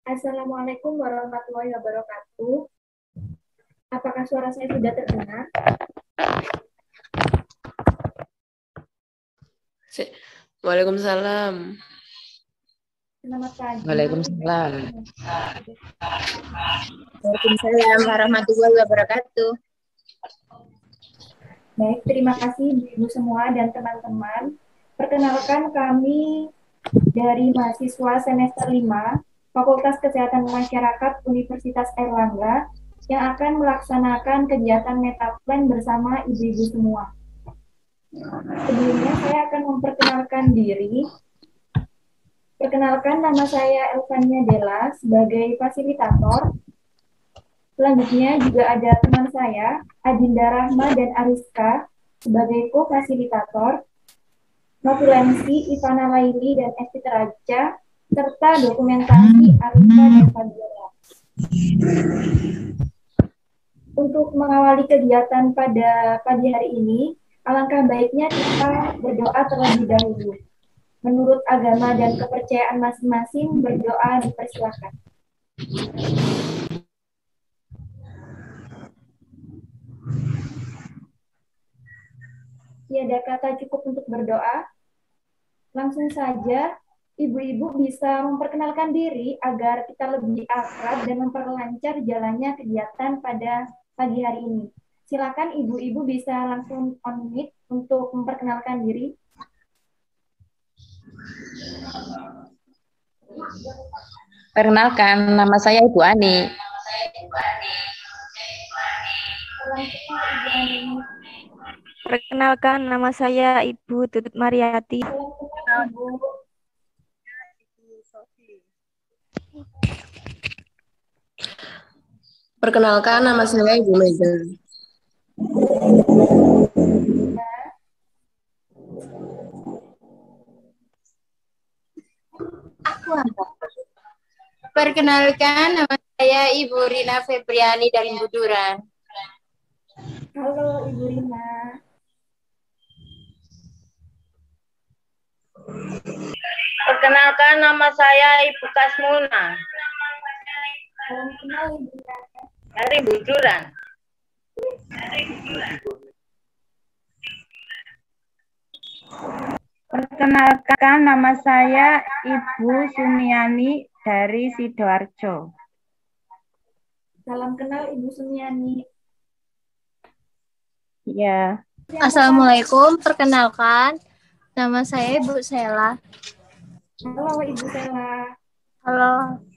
Assalamualaikum warahmatullahi wabarakatuh. Apakah suara saya sudah terdengar? Waalaikumsalam. Selamat pagi. Waalaikumsalam. Waalaikumsalam warahmatullahi wabarakatuh. Baik, terima kasih Ibu semua dan teman-teman. Perkenalkan kami dari mahasiswa semester 5 Fakultas Kesehatan Masyarakat Universitas Airlangga yang akan melaksanakan kegiatan metaplan bersama ibu-ibu semua. Sebelumnya saya akan memperkenalkan diri. Perkenalkan, nama saya Elvania Della sebagai fasilitator. Selanjutnya juga ada teman saya, Adinda Rahma dan Ariska sebagai co-fasilitator, Notulensi, Ivana Laili dan Esti Teraja, serta dokumentasi Arika dan Fadila. Untuk mengawali kegiatan pada pagi hari ini, alangkah baiknya kita berdoa terlebih dahulu. Menurut agama dan kepercayaan masing-masing, berdoa dipersilakan. Tiada kata cukup untuk berdoa. Langsung saja, ibu-ibu bisa memperkenalkan diri agar kita lebih akrab dan memperlancar jalannya kegiatan pada pagi hari ini. Silakan ibu-ibu bisa langsung on mic untuk memperkenalkan diri. Perkenalkan, nama saya Ibu Ani. Perkenalkan, nama saya Ibu Tutut Mariati. Perkenalkan, nama saya Ibu Mega. Perkenalkan, nama saya Ibu Rina Febriani dari Buduran. Halo Ibu Rina. Perkenalkan, nama saya Ibu Kasmuna Salam kenal Ibu Rina. dari Buduran. Perkenalkan, nama saya Ibu Sumiani dari Sidoarjo. Salam kenal Ibu Sumiani. Ya. Assalamualaikum, perkenalkan, nama saya Ibu Sela. Halo Ibu Sela. Halo.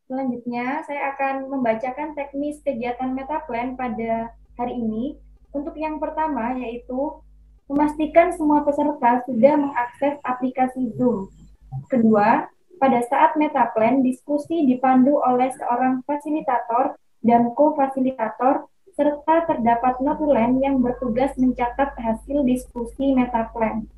Selanjutnya, saya akan membacakan teknis kegiatan metaplan pada hari ini. Untuk yang pertama, yaitu memastikan semua peserta sudah mengakses aplikasi Zoom. Kedua, pada saat metaplan, diskusi dipandu oleh seorang fasilitator dan co-fasilitator, serta terdapat notulen yang bertugas mencatat hasil diskusi metaplan.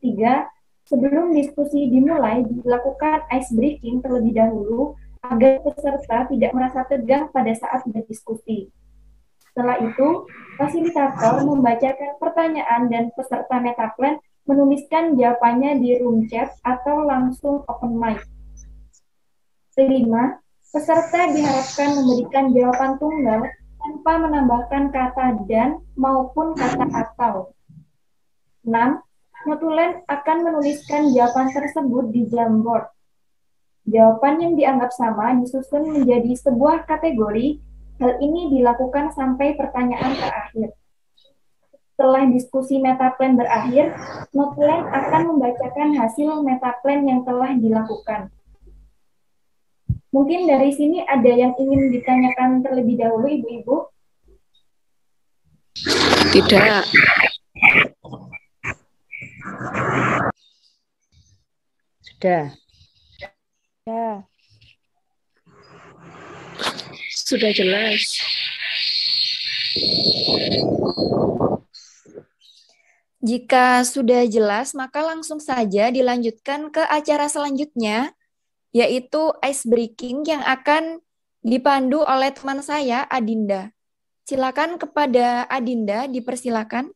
3. Sebelum diskusi dimulai, dilakukan ice breaking terlebih dahulu agar peserta tidak merasa tegang pada saat berdiskusi. Setelah itu, fasilitator membacakan pertanyaan dan peserta metaplan menuliskan jawabannya di room chat atau langsung open mic. Kelima, peserta diharapkan memberikan jawaban tunggal tanpa menambahkan kata dan maupun kata atau. 6. Notulen akan menuliskan jawaban tersebut di Jamboard. Jawaban yang dianggap sama disusun menjadi sebuah kategori. Hal ini dilakukan sampai pertanyaan terakhir. Setelah diskusi metaplan berakhir, notulen akan membacakan hasil metaplan yang telah dilakukan. Mungkin dari sini ada yang ingin ditanyakan terlebih dahulu, Ibu-ibu? Tidak. Sudah. Ya. Sudah jelas. Jika sudah jelas, maka langsung saja dilanjutkan ke acara selanjutnya, yaitu ice breaking yang akan dipandu oleh teman saya, Adinda. Silakan kepada Adinda, dipersilakan.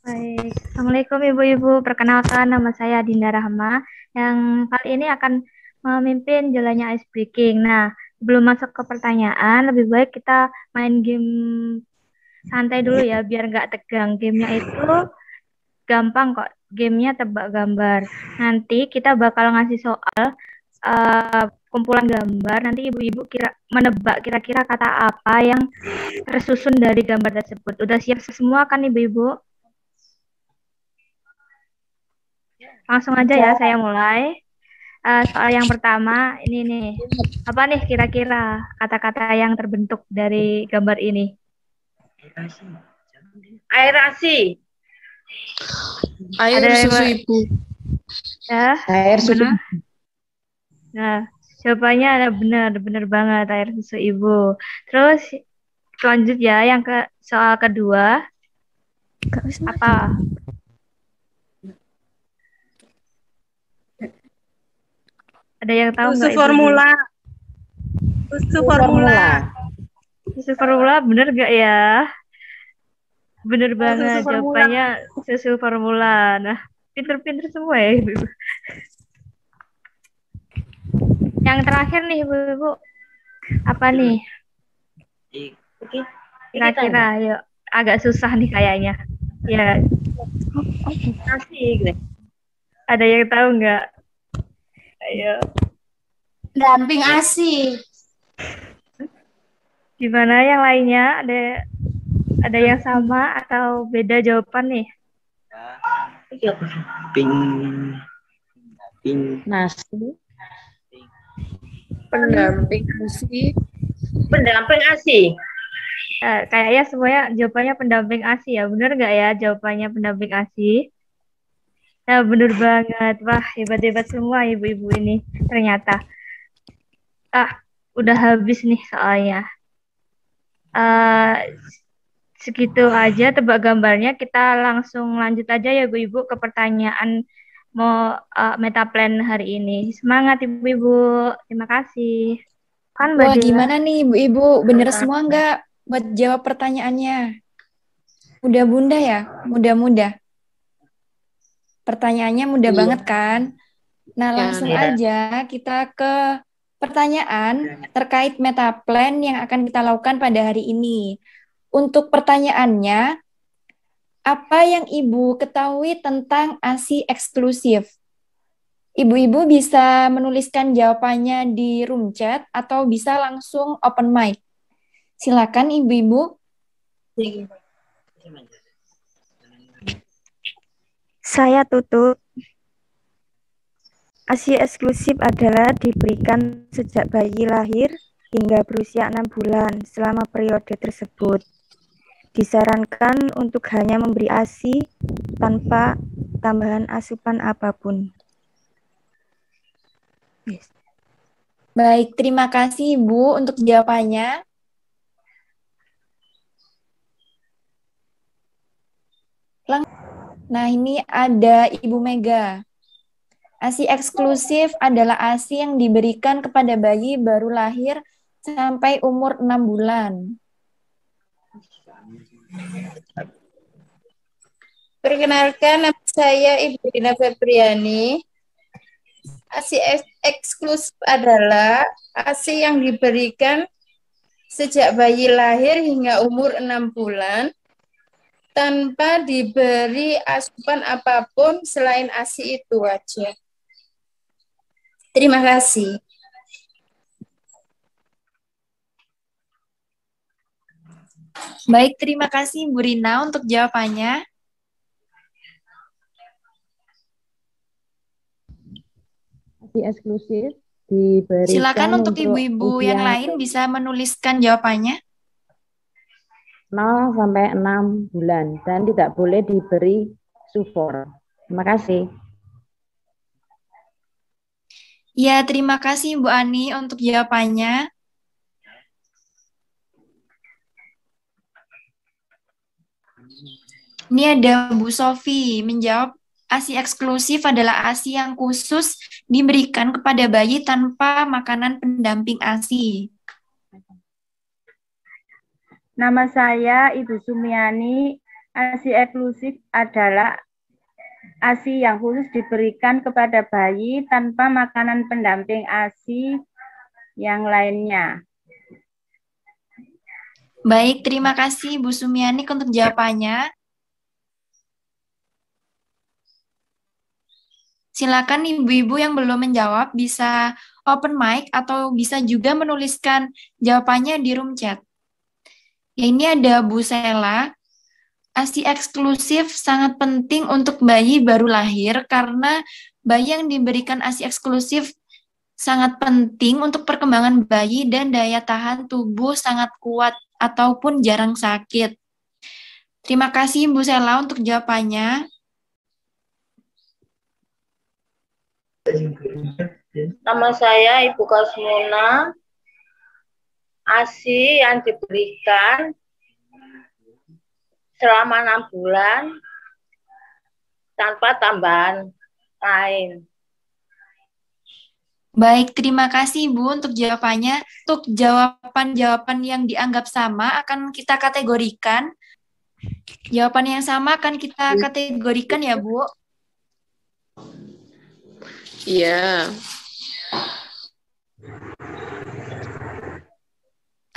Baik, Assalamualaikum Ibu-Ibu. Perkenalkan, nama saya Adinda Rahma yang kali ini akan memimpin jalannya ice breaking. Nah, sebelum masuk ke pertanyaan, lebih baik kita main game santai dulu ya, biar nggak tegang. Gamenya itu gampang kok. Gamenya tebak gambar. Nanti kita bakal ngasih soal kumpulan gambar. Nanti ibu-ibu menebak kira-kira kata apa yang tersusun dari gambar tersebut. Udah siap semua kan ibu-ibu? Langsung aja ya, saya mulai. Soal yang pertama, ini nih. Apa nih kira-kira kata-kata yang terbentuk dari gambar ini? Air ASI. Air Ada yang susu mau- ibu. Ya, Air susu. benar. Nah, jawabannya ada benar banget air susu ibu. Terus lanjut ya, yang ke soal kedua. Apa? Ada yang tahu nggak ibu? Susu formula. Susu formula bener gak ya? Bener banget jawabannya susu formula. Nah, pinter-pinter semua ya ibu. Yang terakhir nih ibu-ibu, apa nih? Kira-kira, yuk. Agak susah nih kayaknya. Ya, ada yang tahu nggak? Ayo, Pendamping ASI. gimana yang lainnya? Ada yang sama atau beda jawaban nih? Nasi. Pendamping ASI. Pendamping ASI. Kayaknya semuanya jawabannya pendamping ASI ya. Bener nggak ya jawabannya pendamping ASI? Nah, bener banget. Wah, hebat-hebat semua ibu-ibu ini ternyata. Udah habis nih soalnya. Segitu aja tebak gambarnya. Kita langsung lanjut aja ya ibu-ibu ke pertanyaan metaplan hari ini. Semangat ibu-ibu. Terima kasih. Kan Wah, Mbak Dela? gimana nih ibu-ibu? Bener semua nggak buat jawab pertanyaannya? Mudah bunda ya? Mudah-mudah. Pertanyaannya mudah Iya. banget kan? Nah, langsung Iya. aja kita ke pertanyaan terkait metaplan yang akan kita lakukan pada hari ini. Untuk pertanyaannya, apa yang Ibu ketahui tentang ASI eksklusif? Ibu-ibu bisa menuliskan jawabannya di room chat atau bisa langsung open mic. Silakan ibu-ibu. Saya tutup. ASI eksklusif adalah diberikan sejak bayi lahir hingga berusia 6 bulan. Selama periode tersebut disarankan untuk hanya memberi ASI tanpa tambahan asupan apapun. Yes. Baik, terima kasih Ibu untuk jawabannya. Nah, ini ada Ibu Mega. ASI eksklusif adalah ASI yang diberikan kepada bayi baru lahir sampai umur 6 bulan. Perkenalkan, nama saya Ibu Rina Febriani. ASI eksklusif adalah ASI yang diberikan sejak bayi lahir hingga umur 6 bulan tanpa diberi asupan apapun selain ASI itu aja. Terima kasih. Baik, terima kasih Bu Rina untuk jawabannya. ASI eksklusif diberikan Silakan untuk ibu-ibu yang lain bisa menuliskan jawabannya. 0 sampai 6 bulan dan tidak boleh diberi sufor. Terima kasih. Ya, terima kasih Bu Ani untuk jawabannya. Ini ada Bu Sofi menjawab ASI eksklusif adalah ASI yang khusus diberikan kepada bayi tanpa makanan pendamping ASI. Nama saya Ibu Sumiani. ASI eksklusif adalah ASI yang khusus diberikan kepada bayi tanpa makanan pendamping ASI yang lainnya? Baik, terima kasih Bu Sumianik untuk jawabannya. Silakan ibu-ibu yang belum menjawab bisa open mic atau bisa juga menuliskan jawabannya di room chat. Ya, ini ada Bu Sela. ASI eksklusif sangat penting untuk bayi baru lahir karena bayi yang diberikan ASI eksklusif sangat penting untuk perkembangan bayi dan daya tahan tubuh sangat kuat ataupun jarang sakit. Terima kasih Bu Sela untuk jawabannya. Nama saya Ibu Kasmuna. ASI yang diberikan selama 6 bulan tanpa tambahan lain. Baik, terima kasih Bu untuk jawabannya. Untuk jawaban-jawaban yang dianggap sama akan kita kategorikan. Jawaban yang sama akan kita kategorikan ya Bu. Iya.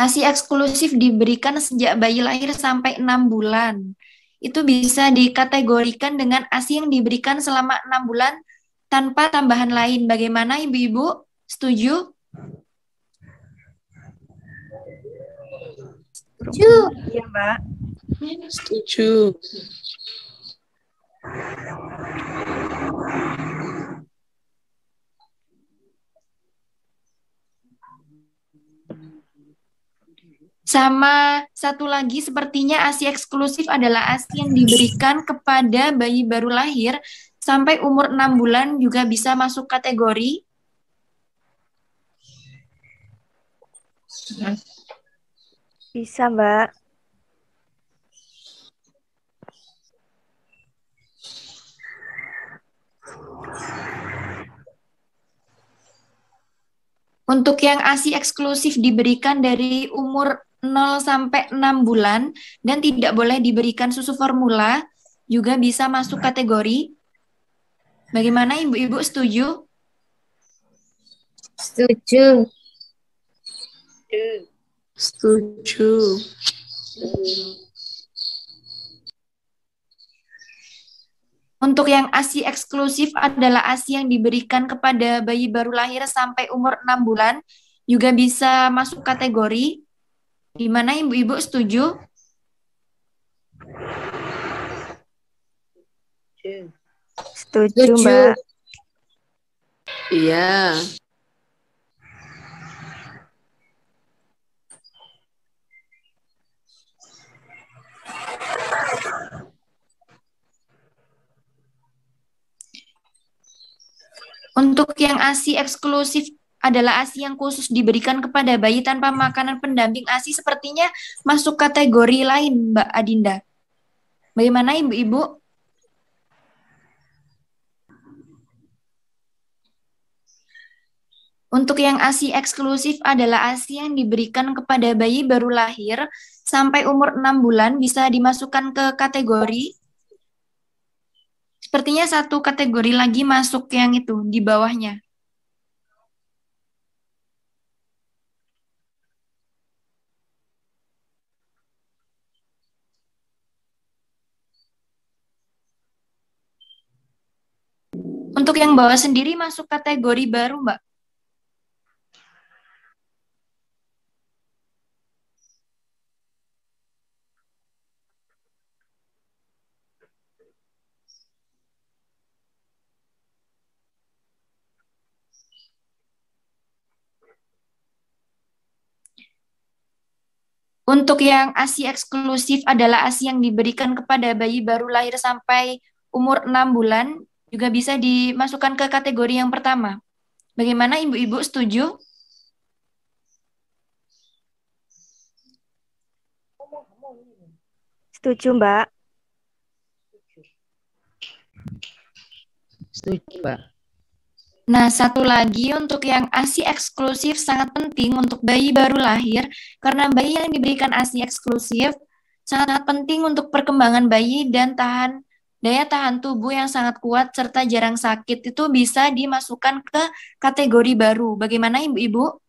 ASI eksklusif diberikan sejak bayi lahir sampai 6 bulan. Itu bisa dikategorikan dengan ASI yang diberikan selama 6 bulan tanpa tambahan lain. Bagaimana ibu-ibu? Setuju? Setuju. Iya, Mbak. Setuju. Sama satu lagi, sepertinya ASI eksklusif adalah ASI yang diberikan kepada bayi baru lahir sampai umur 6 bulan juga bisa masuk kategori. Bisa, Mbak. Untuk yang ASI eksklusif diberikan dari umur 0 sampai 6 bulan dan tidak boleh diberikan susu formula, juga bisa masuk kategori. Bagaimana ibu-ibu, setuju? Setuju. Setuju. Untuk yang ASI eksklusif adalah ASI yang diberikan kepada bayi baru lahir sampai umur 6 bulan, juga bisa masuk kategori. Di mana ibu-ibu setuju? Setuju, Mbak. Iya. Untuk yang ASI eksklusif adalah ASI yang khusus diberikan kepada bayi tanpa makanan pendamping ASI, sepertinya masuk kategori lain, Mbak Adinda. Bagaimana ibu-ibu? Untuk yang ASI eksklusif adalah ASI yang diberikan kepada bayi baru lahir sampai umur 6 bulan bisa dimasukkan ke kategori. Sepertinya satu kategori lagi masuk yang itu, di bawahnya. Untuk yang bawah sendiri masuk kategori baru, Mbak. Untuk yang ASI eksklusif adalah ASI yang diberikan kepada bayi baru lahir sampai umur 6 bulan, juga bisa dimasukkan ke kategori yang pertama. Bagaimana ibu-ibu, setuju? Setuju, Mbak. Setuju, Mbak. Nah, satu lagi untuk yang ASI eksklusif sangat penting untuk bayi baru lahir, karena bayi yang diberikan ASI eksklusif sangat penting untuk perkembangan bayi dan tahan daya tahan tubuh yang sangat kuat serta jarang sakit itu bisa dimasukkan ke kategori baru. Bagaimana Ibu-ibu?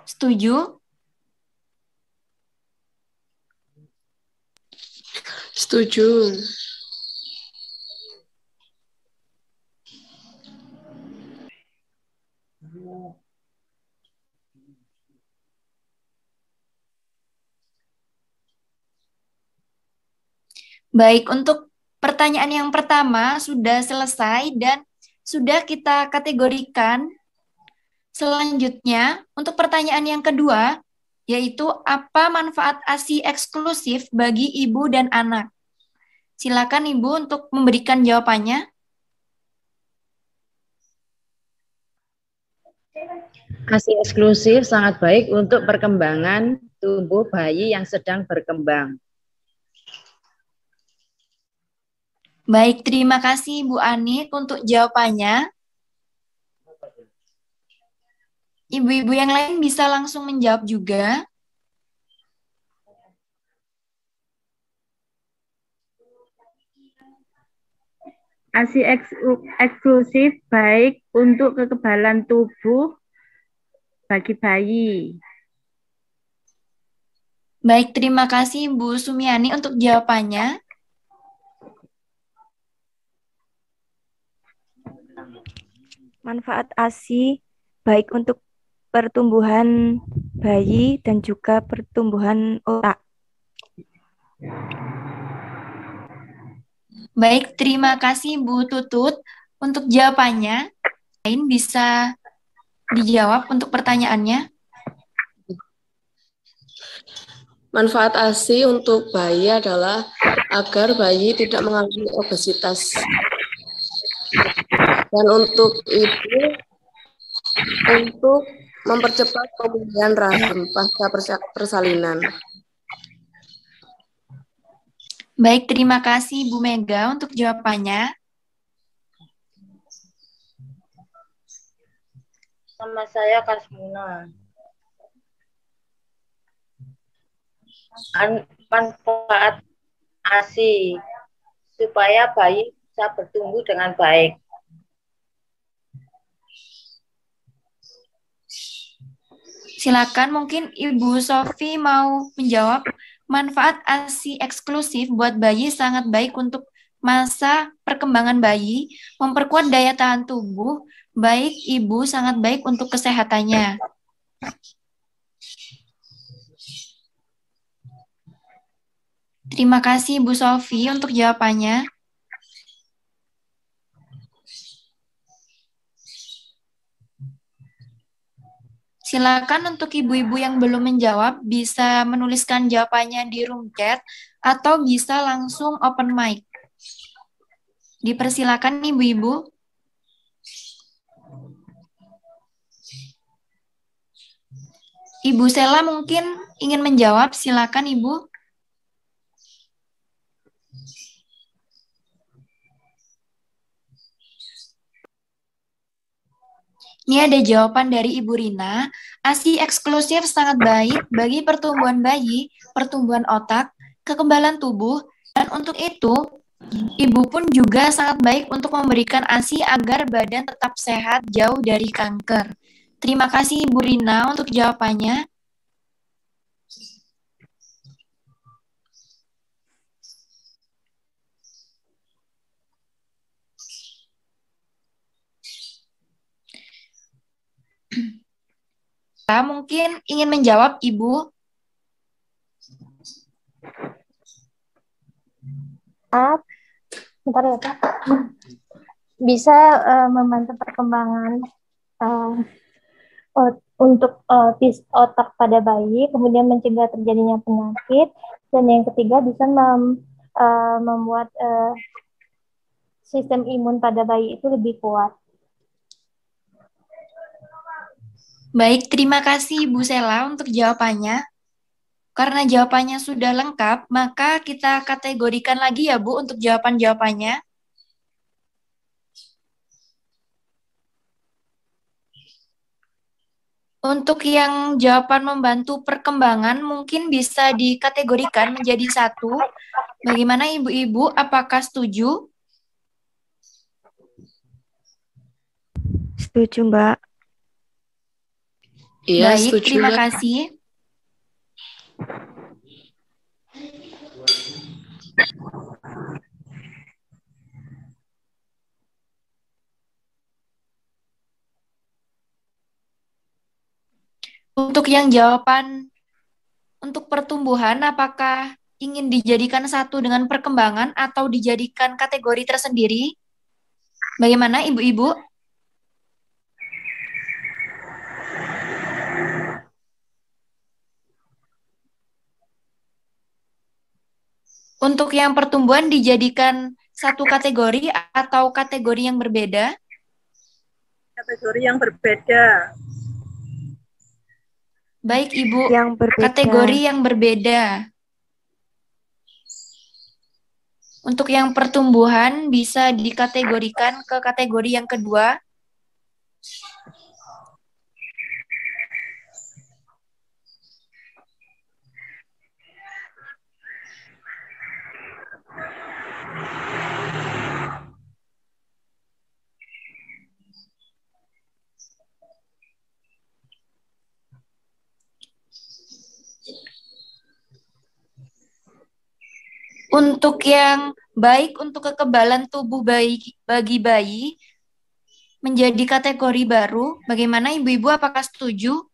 Setuju? Setuju. Baik, untuk pertanyaan yang pertama sudah selesai dan sudah kita kategorikan. Selanjutnya, untuk pertanyaan yang kedua, yaitu apa manfaat ASI eksklusif bagi ibu dan anak? Silakan Ibu untuk memberikan jawabannya. ASI eksklusif sangat baik untuk perkembangan tubuh bayi yang sedang berkembang. Baik, terima kasih Bu Anik untuk jawabannya. Ibu-ibu yang lain bisa langsung menjawab juga. ASI eksklusif baik untuk kekebalan tubuh bagi bayi. Baik, terima kasih Bu Sumiani untuk jawabannya. Manfaat ASI baik untuk pertumbuhan bayi dan juga pertumbuhan otak. Baik, terima kasih Bu Tutut untuk jawabannya. Lain bisa dijawab untuk pertanyaannya. Manfaat ASI untuk bayi adalah agar bayi tidak mengalami obesitas. Dan untuk itu, untuk mempercepat pemulihan rahim pasca persalinan. Baik, terima kasih Bu Mega untuk jawabannya. Nama saya Kasmuna. Manfaat ASI supaya bayi bisa bertumbuh dengan baik. Silakan, mungkin Ibu Sofi mau menjawab. Manfaat ASI eksklusif buat bayi sangat baik untuk masa perkembangan bayi, memperkuat daya tahan tubuh, baik ibu sangat baik untuk kesehatannya. Terima kasih Bu Sofi untuk jawabannya. Silakan untuk ibu-ibu yang belum menjawab bisa menuliskan jawabannya di room chat atau bisa langsung open mic. Dipersilakan ibu-ibu. Ibu Sela mungkin ingin menjawab, silakan Ibu. Ini ada jawaban dari Ibu Rina. ASI eksklusif sangat baik bagi pertumbuhan bayi, pertumbuhan otak, kekebalan tubuh, dan untuk itu, Ibu pun juga sangat baik untuk memberikan ASI agar badan tetap sehat jauh dari kanker. Terima kasih Ibu Rina untuk jawabannya. Mungkin ingin menjawab, Ibu. Bentar ya, Pak. Bisa membantu perkembangan untuk otak pada bayi, kemudian mencegah terjadinya penyakit, dan yang ketiga bisa membuat sistem imun pada bayi itu lebih kuat. Baik, terima kasih Ibu Sela untuk jawabannya. Karena jawabannya sudah lengkap, maka kita kategorikan lagi ya Bu untuk jawaban-jawabannya. Untuk yang jawaban membantu perkembangan mungkin bisa dikategorikan menjadi 1. Bagaimana Ibu-ibu, apakah setuju? Setuju, Mbak. Iya, Baik, setuju. terima kasih. Untuk yang jawaban untuk pertumbuhan, apakah ingin dijadikan 1 dengan perkembangan atau dijadikan kategori tersendiri? Bagaimana Ibu-ibu? Untuk yang pertumbuhan dijadikan 1 kategori atau kategori yang berbeda? Kategori yang berbeda. Baik, Ibu. Yang berbeda. Kategori yang berbeda. Untuk yang pertumbuhan bisa dikategorikan ke kategori yang kedua. Untuk yang baik untuk kekebalan tubuh bagi bayi menjadi kategori baru, bagaimana Ibu-ibu, apakah setuju?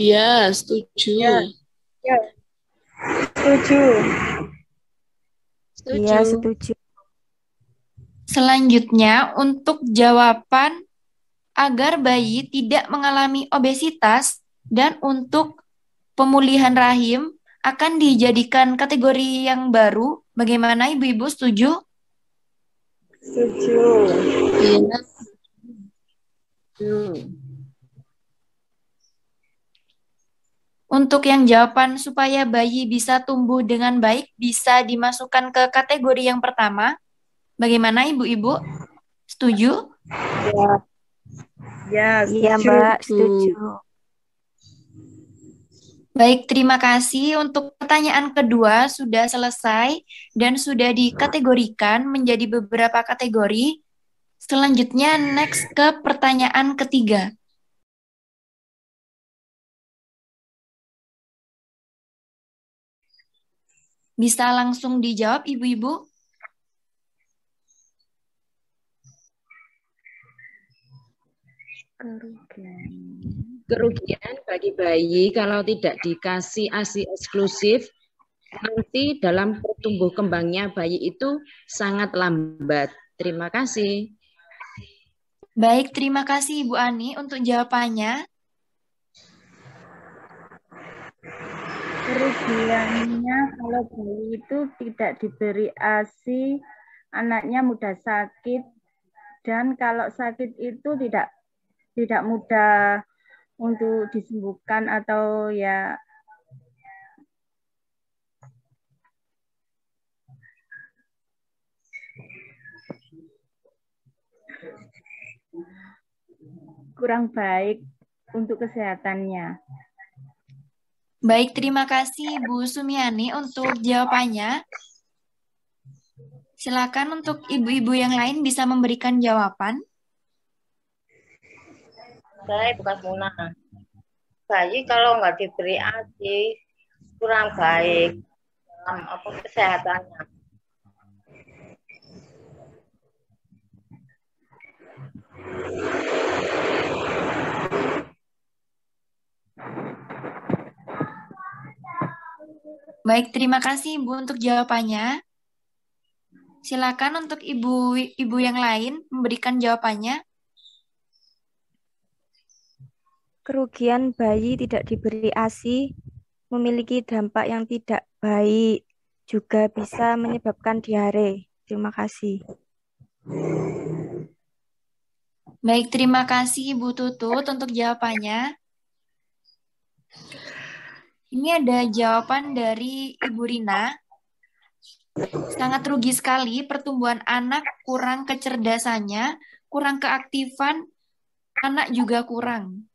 Iya, setuju. Ya. Setuju. Iya, setuju. Selanjutnya, untuk jawaban agar bayi tidak mengalami obesitas dan untuk pemulihan rahim akan dijadikan kategori yang baru. Bagaimana Ibu-ibu, setuju? Setuju. Iya. Untuk yang jawaban supaya bayi bisa tumbuh dengan baik bisa dimasukkan ke kategori yang pertama. Bagaimana Ibu-ibu? Setuju? Ya, Iya, setuju. Mbak, setuju. Baik, terima kasih. Untuk pertanyaan kedua sudah selesai dan sudah dikategorikan menjadi beberapa kategori. Selanjutnya, next ke pertanyaan ketiga. Bisa langsung dijawab, Ibu-ibu? Kerugian bagi bayi kalau tidak dikasih ASI eksklusif, nanti dalam pertumbuh kembangnya bayi itu sangat lambat. Terima kasih. Baik, terima kasih Ibu Ani untuk jawabannya. Kerugiannya kalau bayi itu tidak diberi ASI, anaknya mudah sakit, dan kalau sakit itu tidak mudah untuk disembuhkan atau ya kurang baik untuk kesehatannya. Baik, terima kasih Bu Sumiani untuk jawabannya. Silakan untuk ibu-ibu yang lain bisa memberikan jawaban. Saya bukan Muna. Bayi kalau nggak diberi ASI kurang baik dalam kesehatannya. Baik, terima kasih Ibu untuk jawabannya. Silakan untuk ibu-ibu yang lain memberikan jawabannya. Kerugian bayi tidak diberi ASI memiliki dampak yang tidak baik, juga bisa menyebabkan diare. Terima kasih. Baik, terima kasih Ibu Tutut untuk jawabannya. Ini ada jawaban dari Ibu Rina. Sangat rugi sekali pertumbuhan anak, kurang kecerdasannya, kurang keaktifan, anak juga kurang.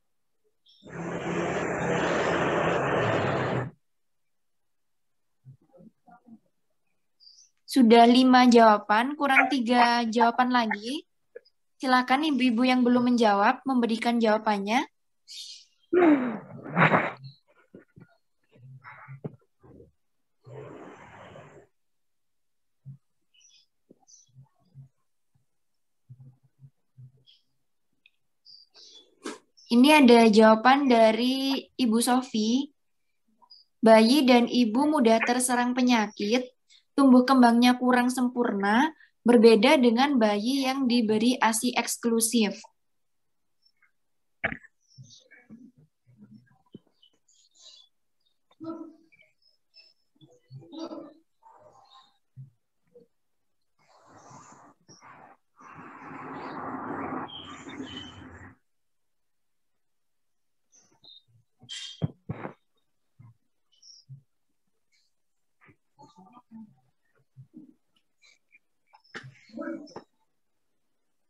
Sudah 5 jawaban, kurang 3 jawaban lagi. Silakan ibu-ibu yang belum menjawab memberikan jawabannya. Ini ada jawaban dari Ibu Sofi. Bayi dan ibu mudah terserang penyakit, tumbuh kembangnya kurang sempurna, berbeda dengan bayi yang diberi ASI eksklusif.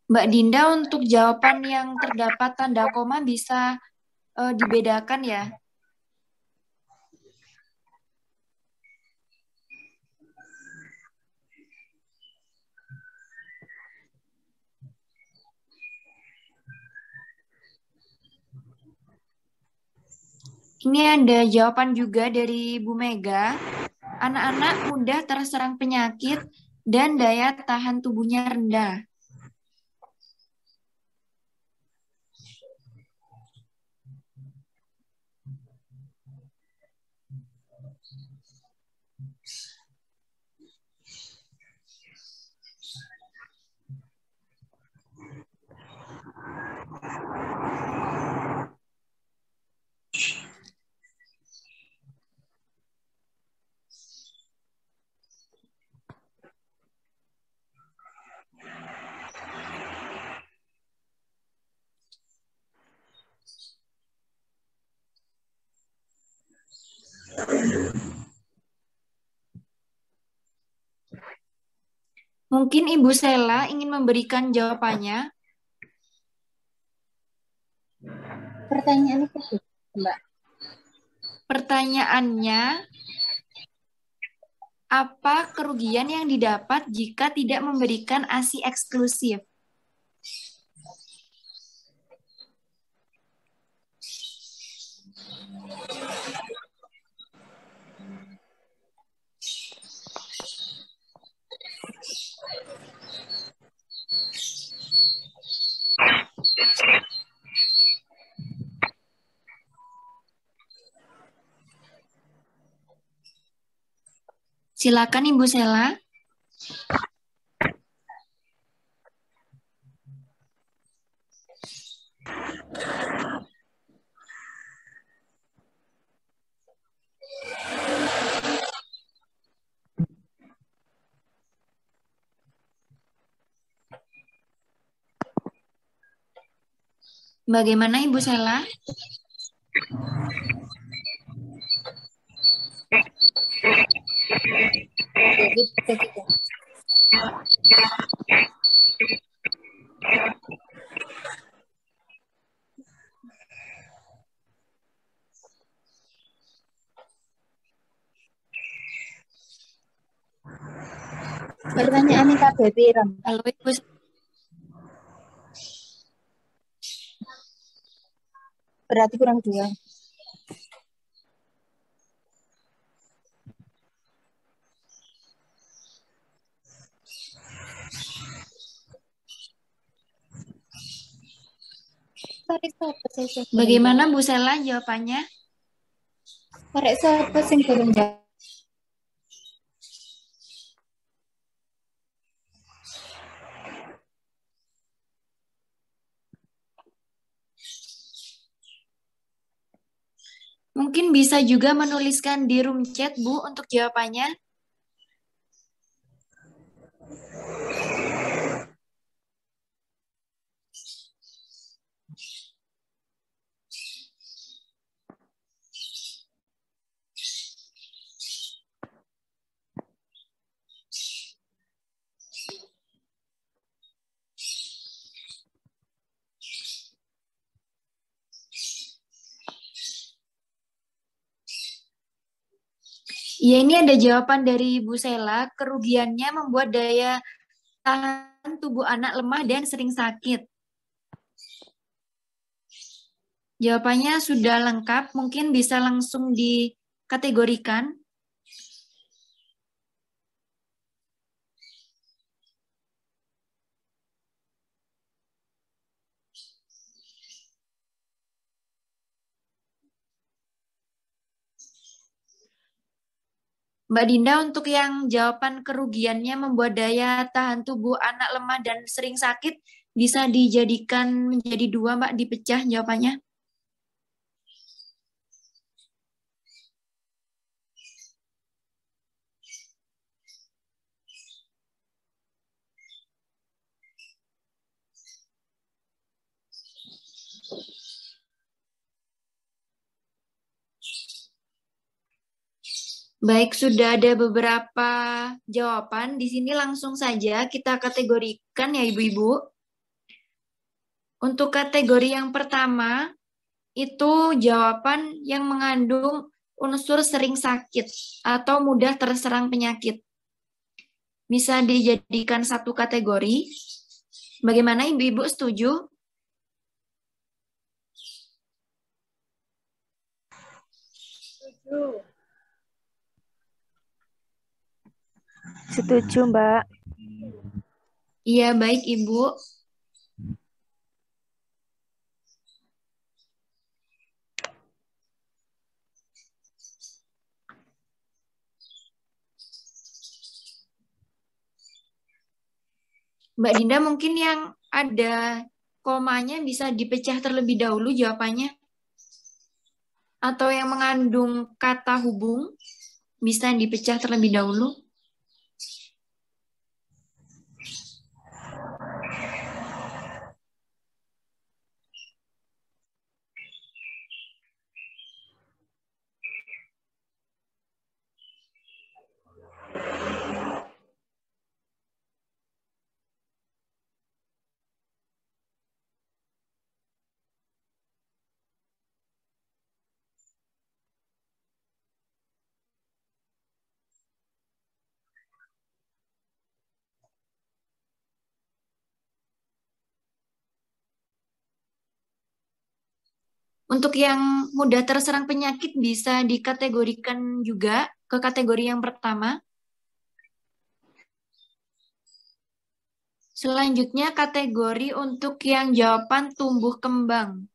Mbak Dinda, untuk jawaban yang terdapat tanda koma bisa dibedakan ya. Ini ada jawaban juga dari Bu Mega. Anak-anak mudah terserang penyakit dan daya tahan tubuhnya rendah. Mungkin Ibu Sela ingin memberikan jawabannya. Pertanyaannya apa, Mbak? Pertanyaannya, apa kerugian yang didapat jika tidak memberikan ASI eksklusif? Silakan Ibu Sela. Bagaimana Ibu Sela? Pertanyaannya kabeh pirang. Halo Ibu. Berarti kurang 2. Bagaimana Bu Sela jawabannya? Karek sapa sing durung jawab? Mungkin bisa juga menuliskan di room chat, Bu, untuk jawabannya. Ya, ini ada jawaban dari Ibu Sela. Kerugiannya membuat daya tahan tubuh anak lemah dan sering sakit. Jawabannya sudah lengkap, mungkin bisa langsung dikategorikan. Mbak Dinda, untuk yang jawaban kerugiannya membuat daya tahan tubuh anak lemah dan sering sakit, bisa dijadikan menjadi 2, Mbak, dipecah jawabannya. Baik, sudah ada beberapa jawaban. Di sini langsung saja kita kategorikan ya Ibu-Ibu. Untuk kategori yang pertama, itu jawaban yang mengandung unsur sering sakit atau mudah terserang penyakit. Bisa dijadikan satu kategori. Bagaimana Ibu-Ibu, setuju? Setuju. Setuju, Mbak. Iya, baik Ibu. Mbak Dinda, mungkin yang ada komanya bisa dipecah terlebih dahulu jawabannya. Atau yang mengandung kata hubung bisa dipecah terlebih dahulu. Untuk yang mudah terserang penyakit bisa dikategorikan juga ke kategori yang pertama. Selanjutnya kategori untuk yang jawaban tumbuh kembang.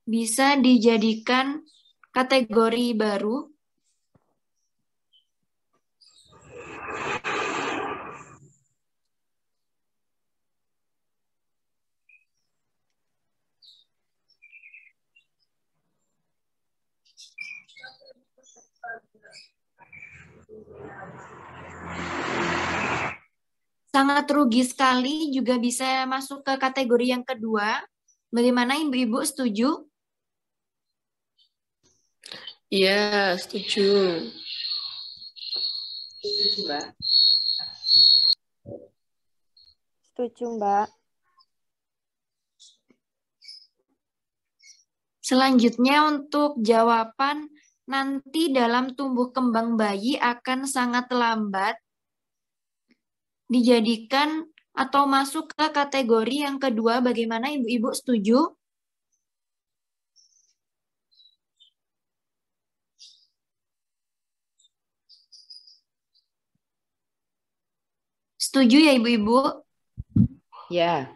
Bisa dijadikan kategori baru. Sangat rugi sekali juga bisa masuk ke kategori yang kedua. Bagaimana Ibu-Ibu, setuju? Iya, setuju. Setuju, Mbak. Setuju, Mbak. Selanjutnya untuk jawaban nanti dalam tumbuh kembang bayi akan sangat lambat, dijadikan atau masuk ke kategori yang kedua. Bagaimana Ibu-Ibu, setuju? Setuju ya Ibu-Ibu? Ya.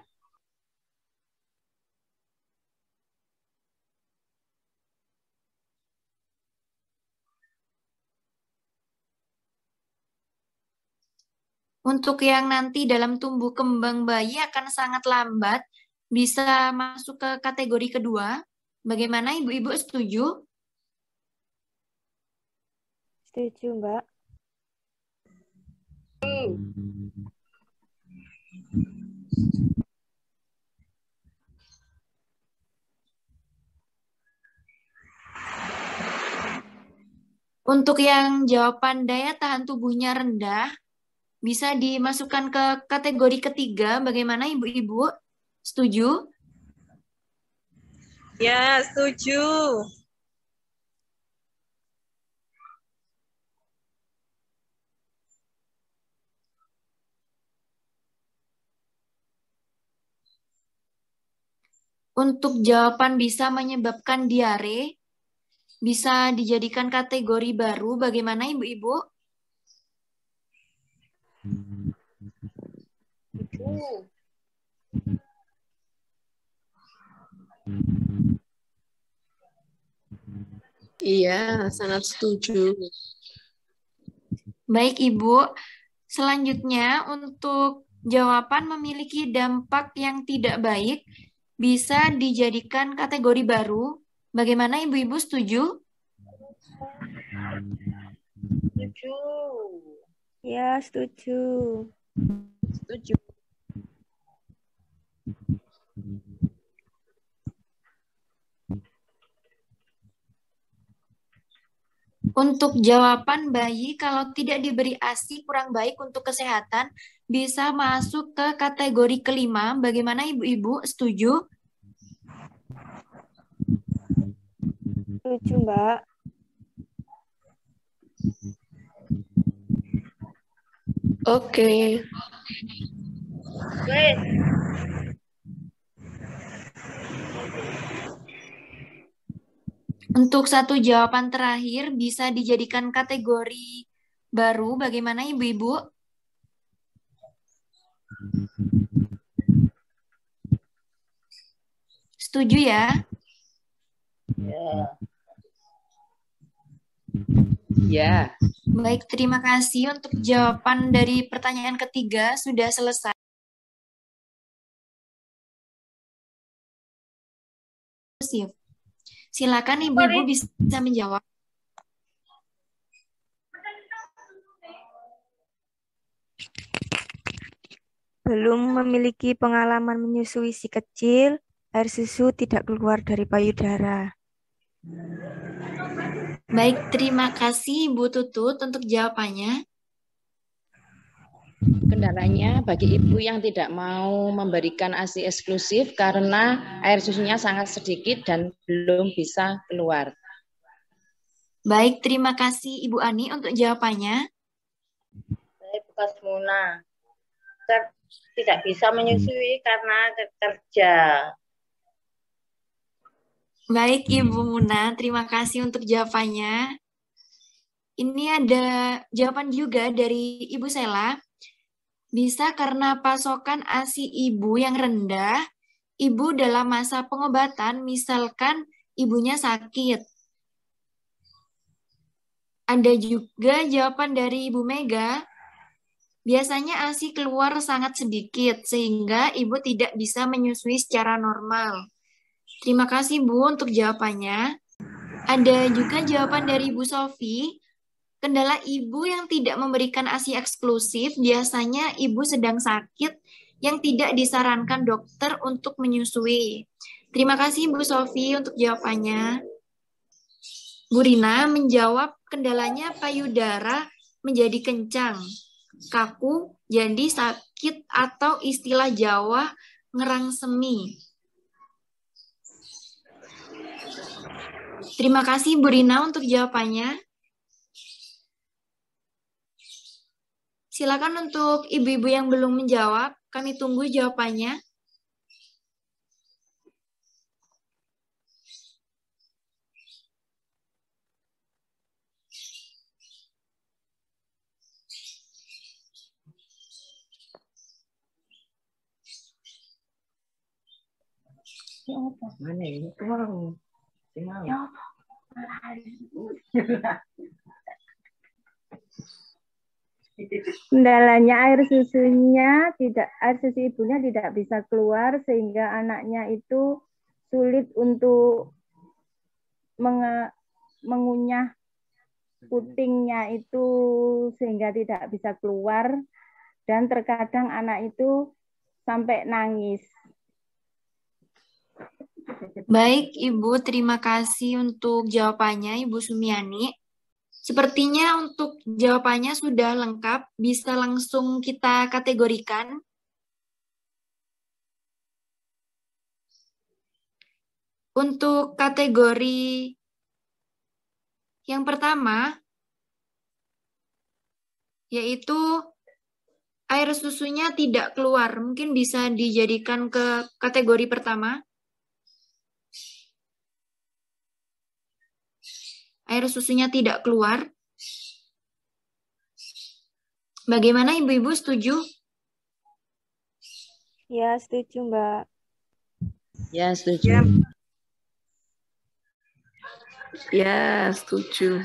Untuk yang nanti dalam tumbuh kembang bayi akan sangat lambat, bisa masuk ke kategori kedua. Bagaimana Ibu-Ibu, setuju? Setuju, Mbak. Untuk yang jawaban daya tahan tubuhnya rendah, bisa dimasukkan ke kategori ketiga. Bagaimana Ibu-Ibu? Setuju? Ya, setuju. Untuk jawaban bisa menyebabkan diare, bisa dijadikan kategori baru. Bagaimana Ibu-Ibu? Iya, sangat setuju. Baik Ibu, selanjutnya untuk jawaban memiliki dampak yang tidak baik bisa dijadikan kategori baru. Bagaimana Ibu-Ibu setuju? Setuju. Ya, setuju. Setuju. Untuk jawaban bayi kalau tidak diberi ASI kurang baik untuk kesehatan bisa masuk ke kategori kelima. Bagaimana Ibu-Ibu setuju? Setuju, Mbak. Oke. Wes. Untuk satu jawaban terakhir bisa dijadikan kategori baru. Bagaimana Ibu-Ibu? Setuju ya? Ya. Ya. Baik, terima kasih untuk jawaban dari pertanyaan ketiga sudah selesai. Silakan Ibu-Ibu bisa menjawab. Belum memiliki pengalaman menyusui si kecil, air susu tidak keluar dari payudara. Baik, terima kasih Ibu Tutut untuk jawabannya. Kendalanya bagi ibu yang tidak mau memberikan ASI eksklusif karena air susunya sangat sedikit dan belum bisa keluar. Baik, terima kasih Ibu Ani untuk jawabannya. Saya bekas Muna. Tidak bisa menyusui karena kerja. Baik Ibu Muna, terima kasih untuk jawabannya. Ini ada jawaban juga dari Ibu Sela. Bisa karena pasokan ASI ibu yang rendah, ibu dalam masa pengobatan, misalkan ibunya sakit. Ada juga jawaban dari Ibu Mega, biasanya ASI keluar sangat sedikit, sehingga ibu tidak bisa menyusui secara normal. Terima kasih Bu untuk jawabannya. Ada juga jawaban dari Ibu Sofi, kendala ibu yang tidak memberikan ASI eksklusif biasanya ibu sedang sakit yang tidak disarankan dokter untuk menyusui. Terima kasih Bu Sofi untuk jawabannya. Bu Rina menjawab kendalanya payudara menjadi kencang, kaku, jadi sakit atau istilah Jawa ngerangsemi. Terima kasih Bu Rina untuk jawabannya. Silakan untuk ibu-ibu yang belum menjawab, kami tunggu jawabannya. Mana ini? Wow. Kendalanya air susu ibunya tidak bisa keluar sehingga anaknya itu sulit untuk mengunyah putingnya itu sehingga tidak bisa keluar dan terkadang anak itu sampai nangis. Baik Ibu, terima kasih untuk jawabannya Ibu Sumiani. Sepertinya untuk jawabannya sudah lengkap, bisa langsung kita kategorikan. Untuk kategori yang pertama, yaitu air susunya tidak keluar. Mungkin bisa dijadikan ke kategori pertama. air susunya tidak keluar. Bagaimana Ibu-Ibu, setuju? Ya, setuju, Mbak. Ya, setuju. Ya, setuju.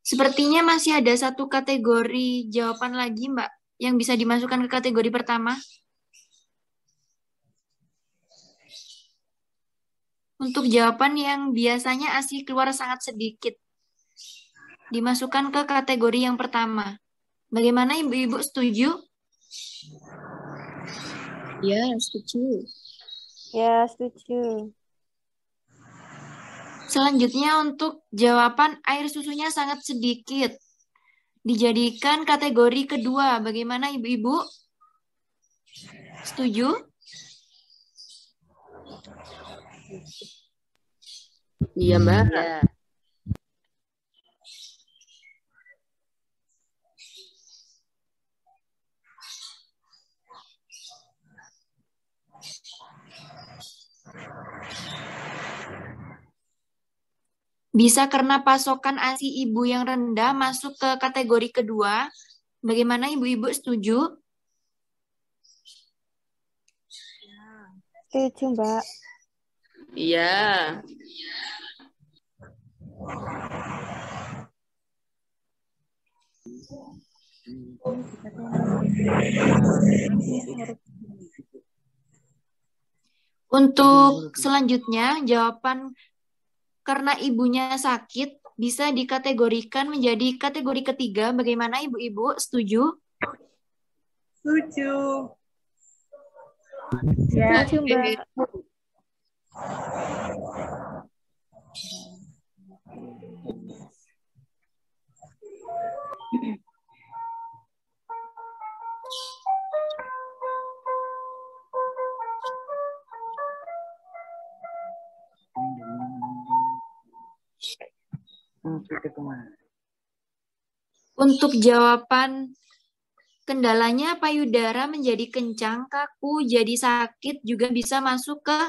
Sepertinya masih ada satu kategori jawaban lagi, Mbak, yang bisa dimasukkan ke kategori pertama. Untuk jawaban yang biasanya ASI keluar sangat sedikit, dimasukkan ke kategori yang pertama. Bagaimana Ibu-Ibu, setuju? Ya, setuju. Ya, setuju. Selanjutnya untuk jawaban air susunya sangat sedikit, dijadikan kategori kedua. Bagaimana Ibu-Ibu? Setuju? Iya, Mbak. Ya. Bisa karena pasokan ASI ibu yang rendah masuk ke kategori kedua. Bagaimana Ibu-Ibu, setuju? Setuju, Mbak. Iya. Untuk selanjutnya, jawaban karena ibunya sakit bisa dikategorikan menjadi kategori ketiga. Bagaimana Ibu-Ibu, setuju? Setuju. Ya. Setuju, Mbak. Untuk jawaban kendalanya payudara menjadi kencang, kaku, jadi sakit juga bisa masuk ke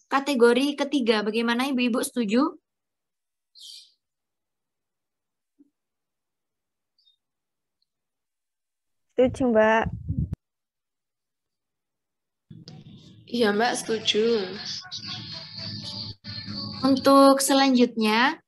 kategori ketiga. Bagaimana Ibu-Ibu, setuju? Setuju, Mbak. Iya, Mbak, setuju. Untuk selanjutnya,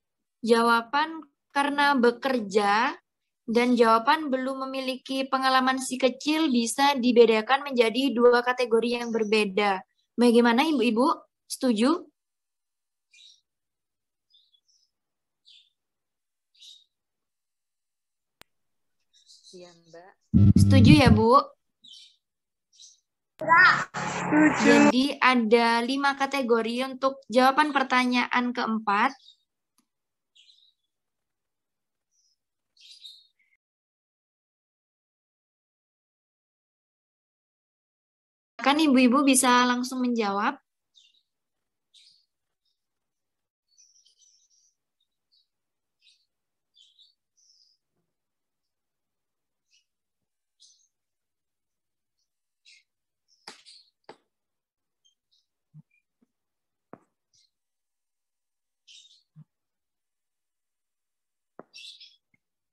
jawaban karena bekerja dan jawaban belum memiliki pengalaman si kecil bisa dibedakan menjadi dua kategori yang berbeda. Bagaimana Ibu-Ibu, setuju? Iya, Mbak. Setuju ya, Bu? Setuju. Jadi ada 5 kategori untuk jawaban pertanyaan keempat. Kan Ibu-Ibu bisa langsung menjawab.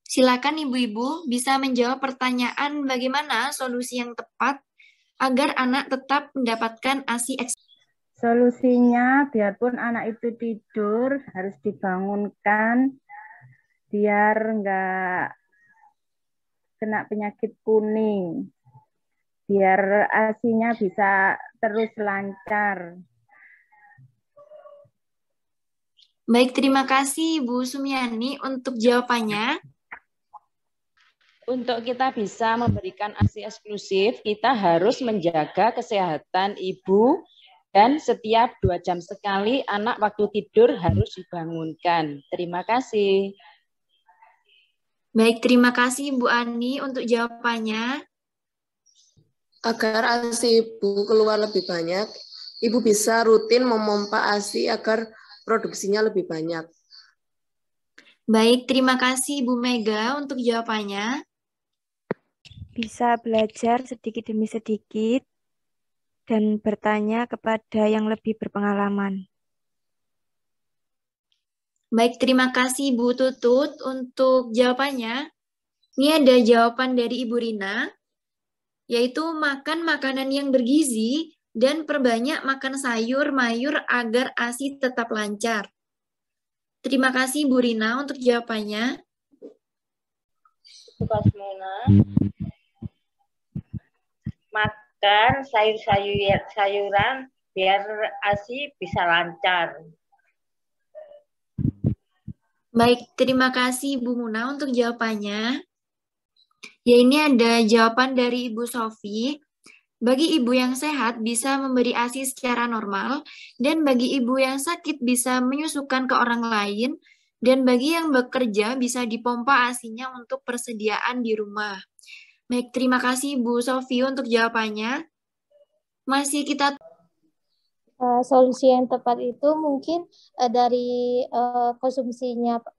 Silakan Ibu-Ibu bisa menjawab pertanyaan bagaimana solusi yang tepat agar anak tetap mendapatkan ASI eksklusif. Solusinya, biarpun anak itu tidur, harus dibangunkan biar nggak kena penyakit kuning. Biar ASI-nya bisa terus lancar. Baik, terima kasih Bu Sumiani untuk jawabannya. Untuk kita bisa memberikan ASI eksklusif, kita harus menjaga kesehatan ibu dan setiap 2 jam sekali anak waktu tidur harus dibangunkan. Terima kasih. Baik, terima kasih Bu Ani untuk jawabannya. Agar ASI Ibu keluar lebih banyak, Ibu bisa rutin memompa ASI agar produksinya lebih banyak. Baik, terima kasih Bu Mega untuk jawabannya. Bisa belajar sedikit demi sedikit dan bertanya kepada yang lebih berpengalaman. Baik, terima kasih Bu Tutut untuk jawabannya. Ini ada jawaban dari Ibu Rina, yaitu makan makanan yang bergizi dan perbanyak makan sayur mayur agar ASI tetap lancar. Terima kasih Bu Rina untuk jawabannya. Tugas Muna. Makan sayuran biar ASI bisa lancar. Baik, terima kasih Bu Muna untuk jawabannya. Ya, ini ada jawaban dari Ibu Sofi. Bagi ibu yang sehat bisa memberi ASI secara normal, dan bagi ibu yang sakit bisa menyusukan ke orang lain, dan bagi yang bekerja bisa dipompa ASI-nya untuk persediaan di rumah. Baik, terima kasih Bu Sofi untuk jawabannya. Masih kita solusi yang tepat itu mungkin dari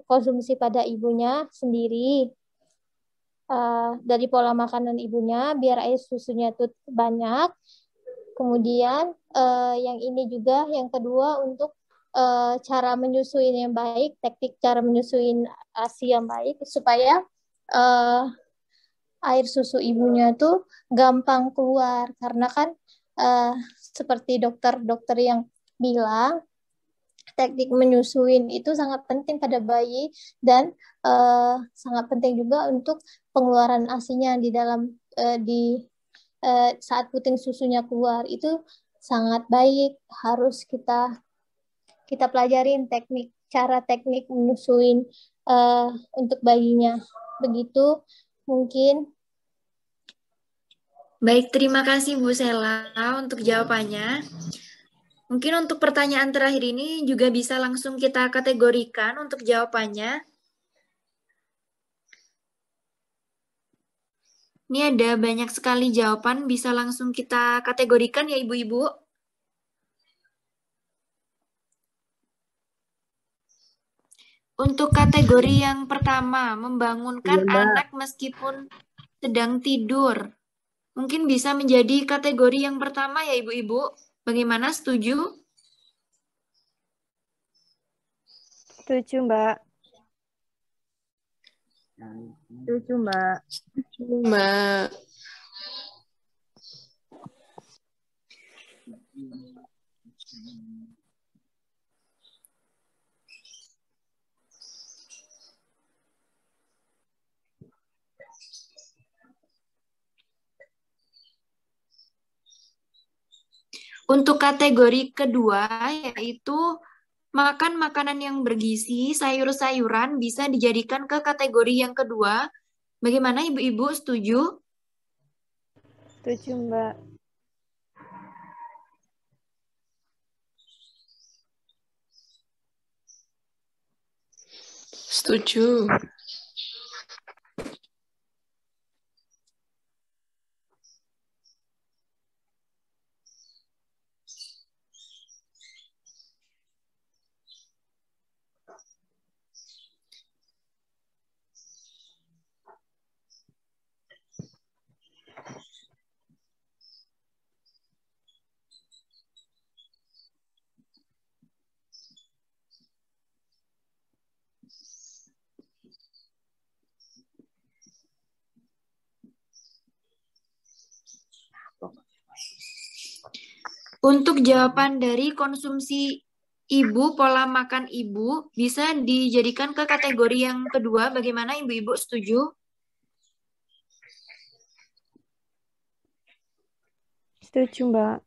konsumsi pada ibunya sendiri, dari pola makanan ibunya biar air susunya itu banyak. Kemudian yang ini juga yang kedua untuk cara menyusuin yang baik, teknik cara menyusuin ASI yang baik supaya air susu ibunya tuh gampang keluar, karena kan seperti dokter-dokter yang bilang teknik menyusuin itu sangat penting pada bayi dan sangat penting juga untuk pengeluaran ASI-nya di dalam saat puting susunya keluar itu sangat baik. Harus kita pelajarin cara teknik menyusuin untuk bayinya. Begitu mungkin. Baik, terima kasih Bu Sela untuk jawabannya. Mungkin untuk pertanyaan terakhir ini juga bisa langsung kita kategorikan untuk jawabannya. Ini ada banyak sekali jawaban, bisa langsung kita kategorikan ya Ibu-Ibu. Untuk kategori yang pertama, membangunkan anak meskipun sedang tidur. Mungkin bisa menjadi kategori yang pertama ya Ibu-Ibu. Bagaimana, setuju? Setuju, Mbak. Setuju, Mbak. Mbak. Untuk kategori kedua, yaitu makan makanan yang bergizi, sayur-sayuran bisa dijadikan ke kategori yang kedua. Bagaimana Ibu-Ibu, setuju? Setuju, Mbak. Setuju. Untuk jawaban dari konsumsi ibu, pola makan ibu, bisa dijadikan ke kategori yang kedua. Bagaimana Ibu-Ibu, setuju? Setuju, Mbak.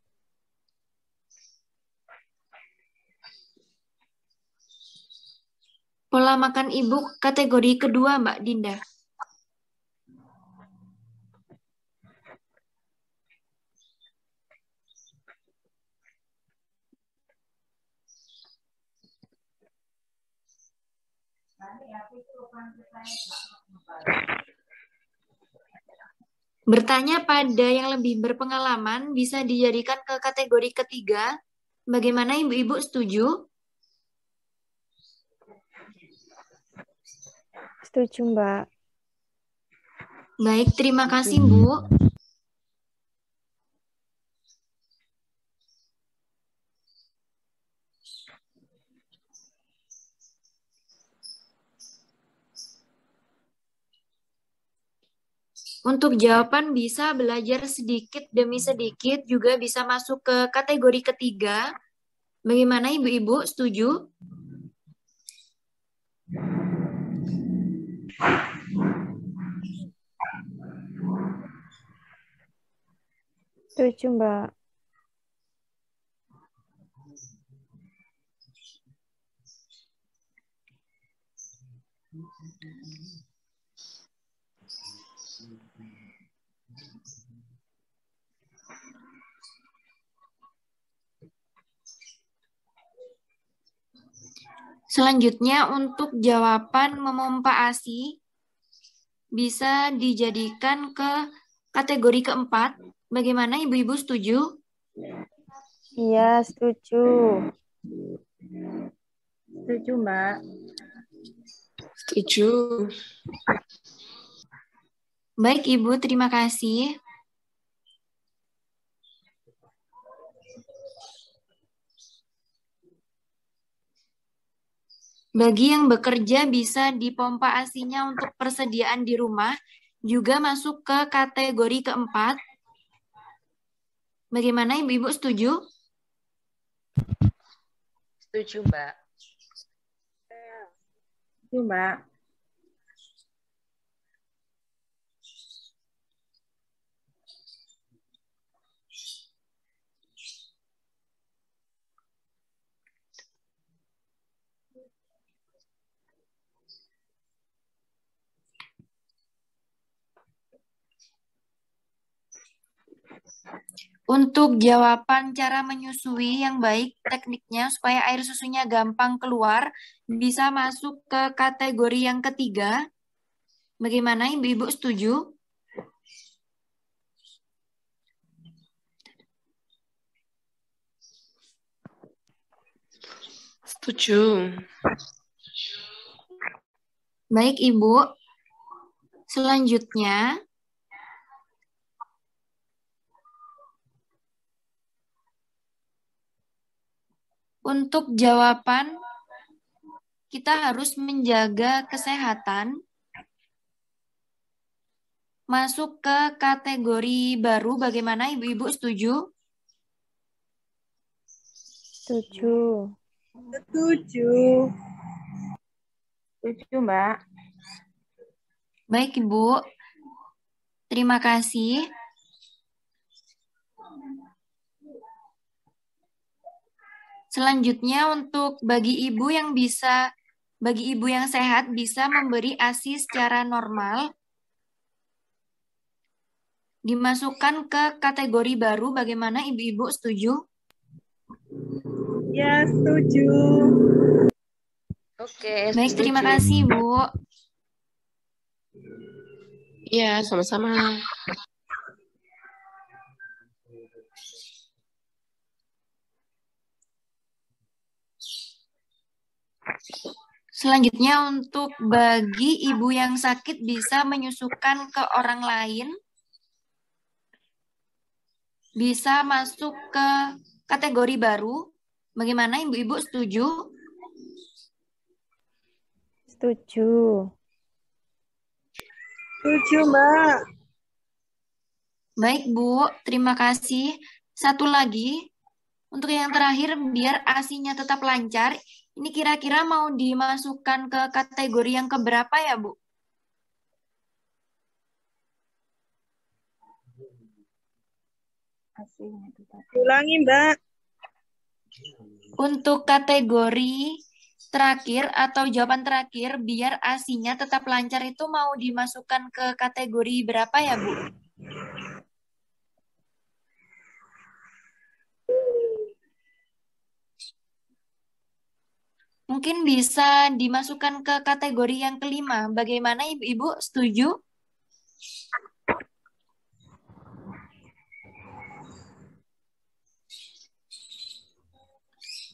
Pola makan ibu kategori kedua, Mbak Dinda. Bertanya pada yang lebih berpengalaman bisa dijadikan ke kategori ketiga. Bagaimana Ibu-Ibu setuju? Setuju, Mbak. Baik, terima kasih Bu. Untuk jawaban bisa belajar sedikit demi sedikit juga bisa masuk ke kategori ketiga. Bagaimana Ibu-Ibu setuju? Setuju, Mbak. Selanjutnya untuk jawaban memompa ASI bisa dijadikan ke kategori keempat. Bagaimana Ibu-Ibu setuju? Iya, setuju. Setuju, Mbak. Setuju. Baik Ibu, terima kasih. Bagi yang bekerja bisa dipompa ASI-nya untuk persediaan di rumah, juga masuk ke kategori keempat. Bagaimana Ibu-Ibu setuju? Setuju, Mbak. Setuju, Mbak. Untuk jawaban cara menyusui yang baik tekniknya supaya air susunya gampang keluar, bisa masuk ke kategori yang ketiga. Bagaimana Ibu-Ibu setuju? Setuju. Baik Ibu. Selanjutnya, untuk jawaban kita harus menjaga kesehatan. Masuk ke kategori baru, bagaimana Ibu-Ibu setuju? Setuju. Setuju. Setuju, Mbak. Baik Ibu, terima kasih. Selanjutnya untuk bagi ibu yang sehat bisa memberi ASI secara normal, dimasukkan ke kategori baru. Bagaimana Ibu-Ibu setuju? Ya, setuju. Oke, Baik, terima setuju. kasih Bu. Iya, sama-sama. Selanjutnya untuk bagi ibu yang sakit bisa menyusukan ke orang lain, bisa masuk ke kategori baru. Bagaimana Ibu-Ibu setuju? Setuju. Setuju, Mbak. Baik Bu, terima kasih. Satu lagi, untuk yang terakhir biar ASI-nya tetap lancar, ini kira-kira mau dimasukkan ke kategori yang keberapa ya Bu? Ulangi, Mbak. Untuk kategori terakhir atau jawaban terakhir, biar ASI-nya tetap lancar itu mau dimasukkan ke kategori berapa ya Bu? Mungkin bisa dimasukkan ke kategori yang kelima. Bagaimana Ibu-ibu, setuju?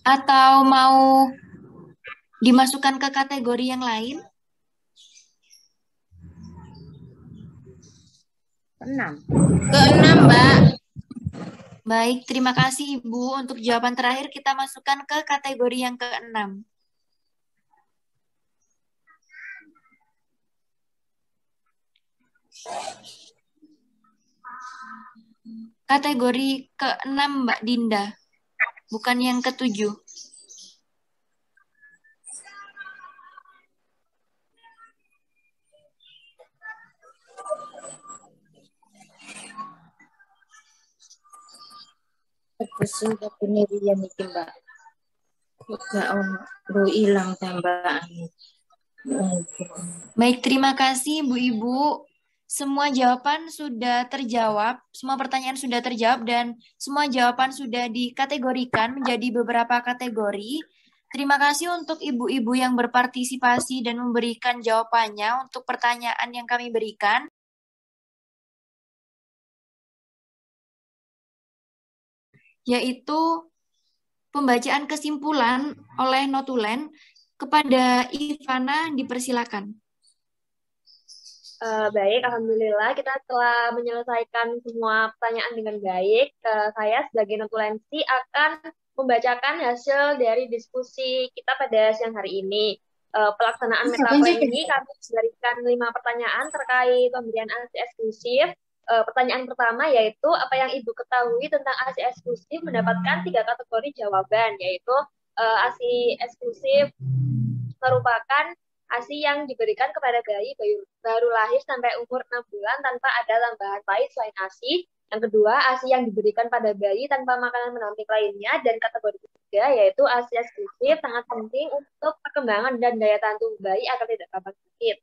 Atau mau dimasukkan ke kategori yang lain? 6. Ke-6, Mbak. Baik, terima kasih Ibu. Untuk jawaban terakhir kita masukkan ke kategori yang ke-6. Kategori ke-6 Mbak Dinda, bukan yang ke-7. Terpesun pendirian iki, Mbak. Juga lu hilang tambahan. Baik, terima kasih Bu-Ibu. Semua jawaban sudah terjawab, semua pertanyaan sudah terjawab, dan semua jawaban sudah dikategorikan menjadi beberapa kategori. Terima kasih untuk ibu-ibu yang berpartisipasi dan memberikan jawabannya untuk pertanyaan yang kami berikan. Yaitu pembacaan kesimpulan oleh notulen. Kepada Ivana dipersilakan. Baik, Alhamdulillah kita telah menyelesaikan semua pertanyaan dengan baik. Saya sebagai notulensi akan membacakan hasil dari diskusi kita pada siang hari ini. Pelaksanaan metaplan ini kami memberikan 5 pertanyaan terkait pemberian ASI eksklusif. Pertanyaan pertama yaitu apa yang Ibu ketahui tentang ASI eksklusif mendapatkan 3 kategori jawaban, yaitu ASI eksklusif merupakan ASI yang diberikan kepada bayi baru lahir sampai umur 6 bulan tanpa ada tambahan lain selain ASI. Yang kedua, ASI yang diberikan pada bayi tanpa makanan pendamping lainnya. Dan kategori ketiga yaitu ASI eksklusif sangat penting untuk perkembangan dan daya tahan tubuh bayi agar tidak gampang sakit.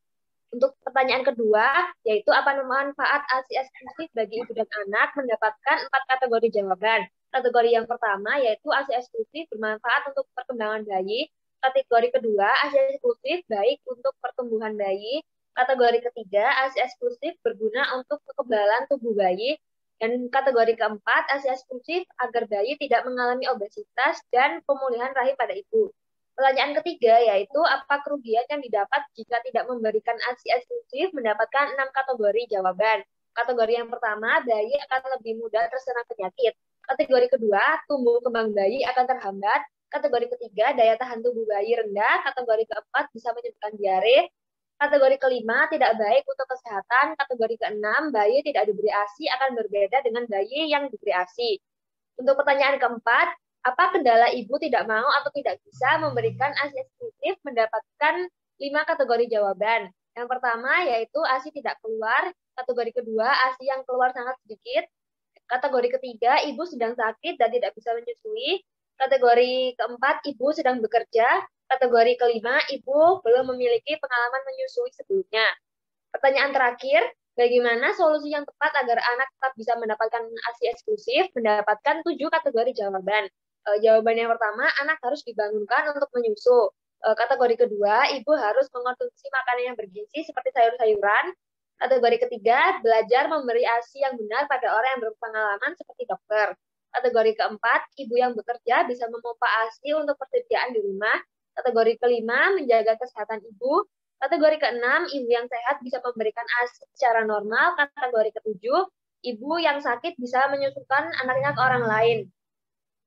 Untuk pertanyaan kedua, yaitu apa manfaat ASI eksklusif bagi ibu dan anak, mendapatkan 4 kategori jawaban. Kategori yang pertama yaitu ASI eksklusif bermanfaat untuk perkembangan bayi. Kategori kedua, ASI eksklusif baik untuk pertumbuhan bayi. Kategori ketiga, ASI eksklusif berguna untuk kekebalan tubuh bayi. Dan kategori keempat, ASI eksklusif agar bayi tidak mengalami obesitas dan pemulihan rahim pada ibu. Pertanyaan ketiga yaitu apa kerugian yang didapat jika tidak memberikan ASI eksklusif, mendapatkan 6 kategori jawaban. Kategori yang pertama, bayi akan lebih mudah terserang penyakit. Kategori kedua, tumbuh kembang bayi akan terhambat. Kategori ketiga, daya tahan tubuh bayi rendah. Kategori keempat, bisa menyebabkan diare. Kategori kelima, tidak baik untuk kesehatan. Kategori keenam, bayi tidak diberi ASI akan berbeda dengan bayi yang diberi ASI. Untuk pertanyaan keempat, apa kendala ibu tidak mau atau tidak bisa memberikan ASI eksklusif, mendapatkan 5 kategori jawaban. Yang pertama, yaitu ASI tidak keluar. Kategori kedua, ASI yang keluar sangat sedikit. Kategori ketiga, ibu sedang sakit dan tidak bisa menyusui. Kategori keempat, ibu sedang bekerja. Kategori kelima, ibu belum memiliki pengalaman menyusui sebelumnya. Pertanyaan terakhir, bagaimana solusi yang tepat agar anak tetap bisa mendapatkan ASI eksklusif? Mendapatkan 7 kategori jawaban. Jawaban yang pertama, anak harus dibangunkan untuk menyusu. Kategori kedua, ibu harus mengkonsumsi makanan yang bergizi seperti sayur-sayuran. Kategori ketiga, belajar memberi ASI yang benar pada orang yang berpengalaman seperti dokter. Kategori keempat, ibu yang bekerja bisa memompa ASI untuk persediaan di rumah. Kategori kelima, menjaga kesehatan ibu. Kategori keenam, ibu yang sehat bisa memberikan ASI secara normal. Kategori ketujuh, ibu yang sakit bisa menyusukan anaknya ke orang lain.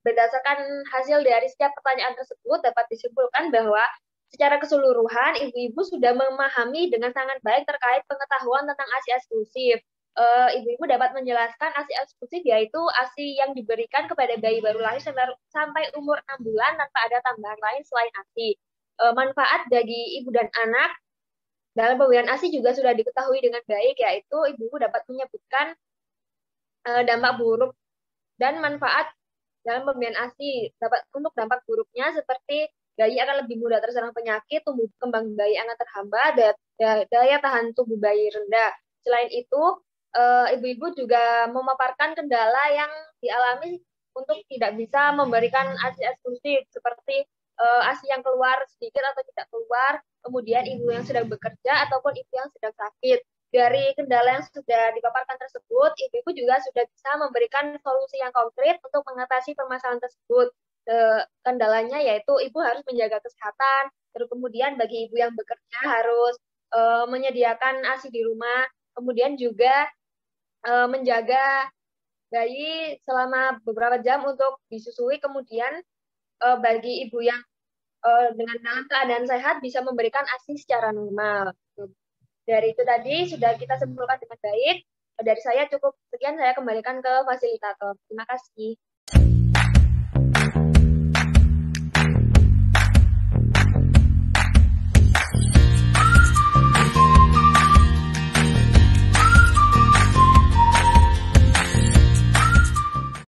Berdasarkan hasil dari setiap pertanyaan tersebut, dapat disimpulkan bahwa secara keseluruhan, ibu-ibu sudah memahami dengan sangat baik terkait pengetahuan tentang ASI eksklusif. Ibu-ibu dapat menjelaskan ASI eksklusif yaitu ASI yang diberikan kepada bayi baru lahir sampai umur 6 bulan tanpa ada tambahan lain selain ASI. Manfaat bagi ibu dan anak dalam pemberian ASI juga sudah diketahui dengan baik, yaitu ibu dapat menyebutkan dampak buruk dan manfaat dalam pemberian ASI. Untuk dampak buruknya seperti bayi akan lebih mudah terserang penyakit, tumbuh kembang bayi akan terhambat, daya tahan tubuh bayi rendah. Selain itu, ibu-ibu juga memaparkan kendala yang dialami untuk tidak bisa memberikan ASI eksklusif, seperti ASI yang keluar sedikit atau tidak keluar, kemudian ibu yang sedang bekerja ataupun ibu yang sedang sakit. Dari kendala yang sudah dipaparkan tersebut, ibu-ibu juga sudah bisa memberikan solusi yang konkret untuk mengatasi permasalahan tersebut. Kendalanya yaitu ibu harus menjaga kesehatan, terus kemudian bagi ibu yang bekerja harus menyediakan ASI di rumah, kemudian juga menjaga bayi selama beberapa jam untuk disusui, kemudian bagi ibu yang dengan dalam keadaan sehat bisa memberikan ASI secara normal. Dari itu tadi sudah kita simpulkan dengan baik. Dari saya cukup sekian, saya kembalikan ke fasilitator. Terima kasih.